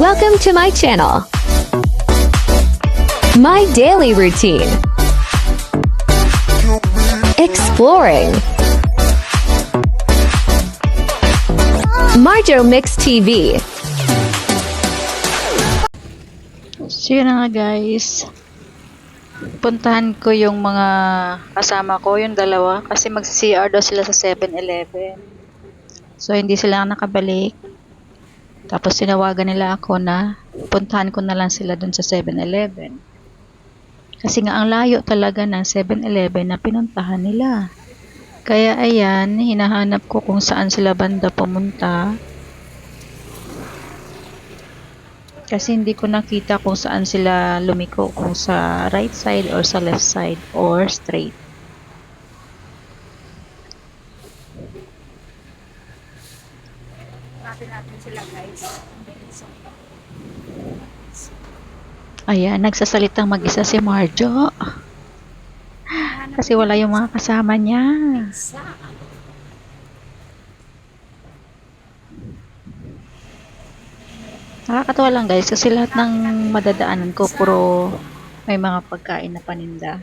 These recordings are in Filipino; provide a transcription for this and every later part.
Welcome to my channel. My daily routine. Exploring. Marjo Mix TV. So yun na nga guys, puntahan ko yung mga kasama ko, yung dalawa, kasi mag-CR daw sila sa 7-Eleven. So hindi sila nakabalik. Tapos tinawagan nila ako na puntahan ko na lang sila dun sa 7-Eleven. Kasi nga ang layo talaga ng 7-Eleven na pinuntahan nila. Kaya ayan, hinahanap ko kung saan sila banda pumunta. Kasi hindi ko nakita kung saan sila lumiko, kung sa right side or sa left side or straight. Natin sila guys. Ayan, nagsasalitang mag-isa si Marjo. Kasi wala yung mga kasama niya. Nakakatawa lang guys, kasi lahat ng madadaanan ko puro may mga pagkain na paninda.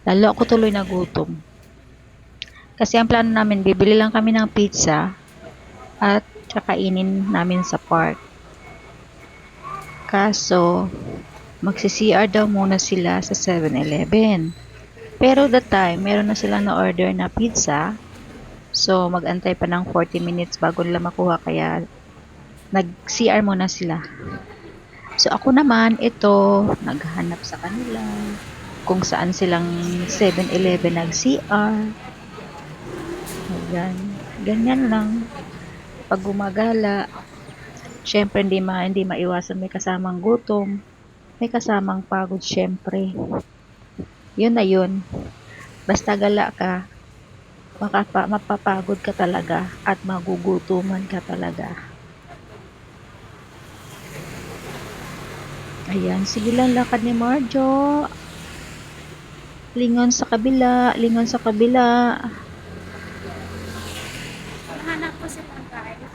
Lalo ako tuloy na gutom. Kasi ang plano namin, bibili lang kami ng pizza at kakainin namin sa park. Kaso, magsi-CR daw muna sila sa 7-Eleven. Pero that time, meron na silang na-order na pizza. So, mag-antay pa ng 40 minutes bago nila makuha, kaya nag-CR muna sila. So, ako naman, ito, naghanap sa kanila kung saan silang 7-Eleven nag-CR. Ayan. Ganyan lang. Pag gumagala, syempre hindi maiwasan may kasamang gutom, may kasamang pagod syempre. Yun na yun. Basta gala ka, mapapagod ka talaga at magugutuman ka talaga. Ayan, sige lang lakad ni Marjo. Lingon sa kabila, lingon sa kabila. Nahanap ko sila guys.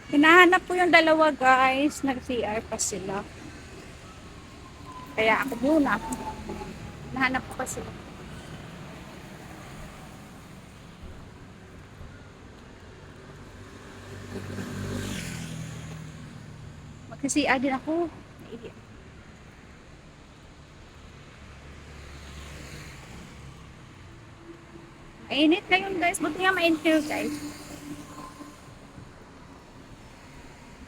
Hinahanap ko yung dalawa guys, nag-CR pa sila. Kaya ako muna. Hinahanap ko pa sila. Mag-CR din ako. Mainit ngayon guys. Buti nga mainit ngayon guys.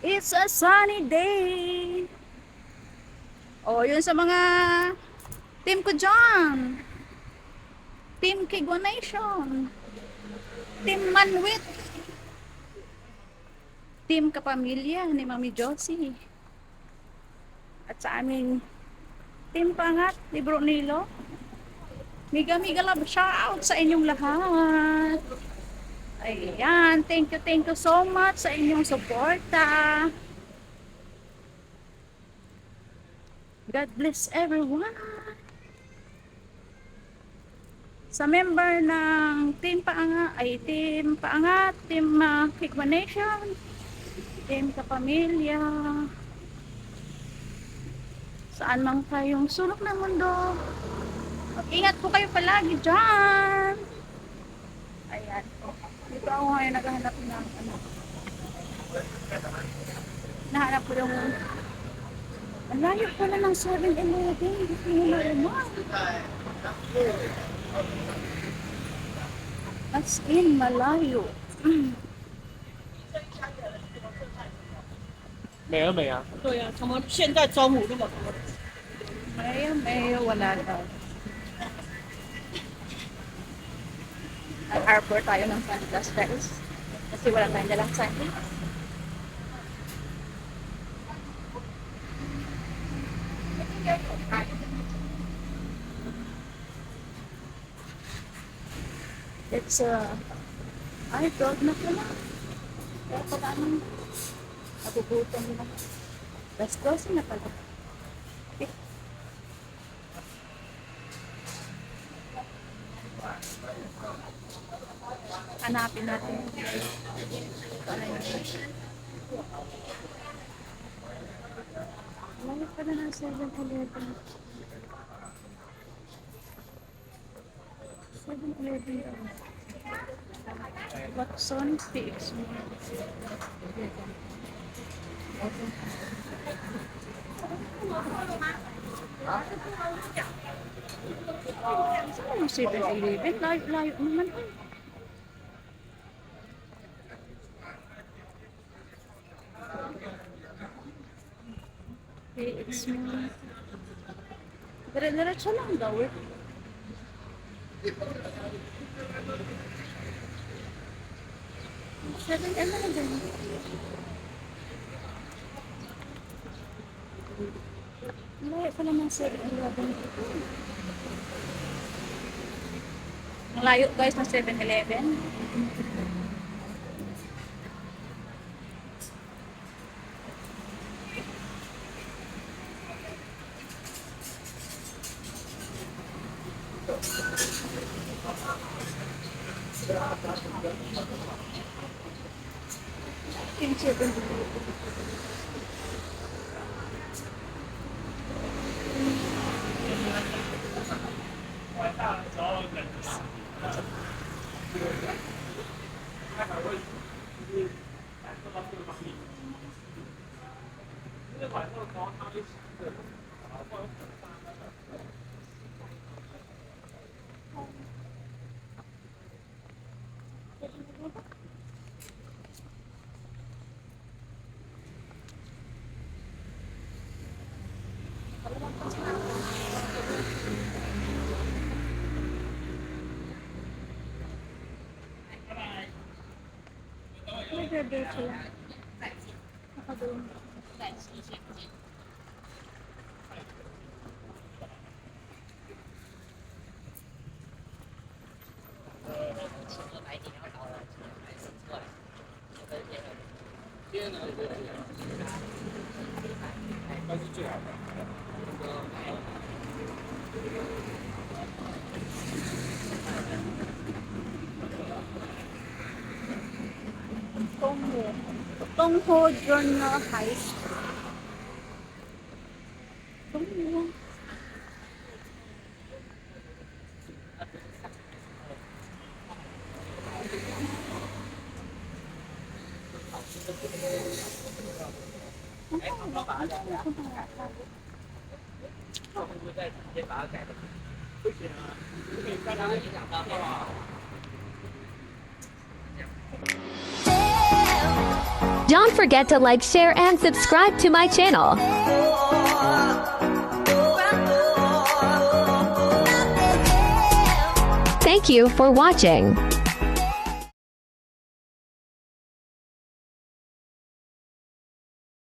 It's a sunny day. Oh, yun sa mga team ko dyan. Team Kigwa Nation. Team Manwit. Team Kapamilya ni Mami Josie. At sa aming Team Pangat ni Bro Nilo. Mega love shout sa inyong lahat. Ayan, thank you so much sa inyong suporta. God bless everyone. Sa member ng Team Paangat, Team Kigwa Nation, Team Kapamilya, saan man kayong sulok ng mundo, mag-ingat po kayo palagi dyan. Ayan. Dito ako ngayon naghahanap ng nahanap ko yung ang layo pala ng 7-Eleven. Hindi ko naman. As in, malayo. 没了没啊？对呀、他们现在招募那么多。 Mayo, wala daw. Nag-harbor tayo ng sunglass guys. Kasi wala tayong dalang sunglass. It's ay, 12 na pala. Kaya pala anong nabubutan nila. Last 12 na pala. Okay. Hanapin natin. Ano yun? Lahat pala ng 7-Eleven. 7-Eleven daw. Watson PX Mall. Saan yung 7-Eleven? Layo naman. PX Mall. Dire-diretso lang daw eh. Seven, ano na dyan? Layo pala ng 7-Eleven. Ang layo guys ng 7-Eleven. Yung 7-Eleven. Dire-diretso lang. Nakadoon. Tongho Junior High School. Tongho. Don't forget to like, share, and subscribe to my channel. Thank you for watching.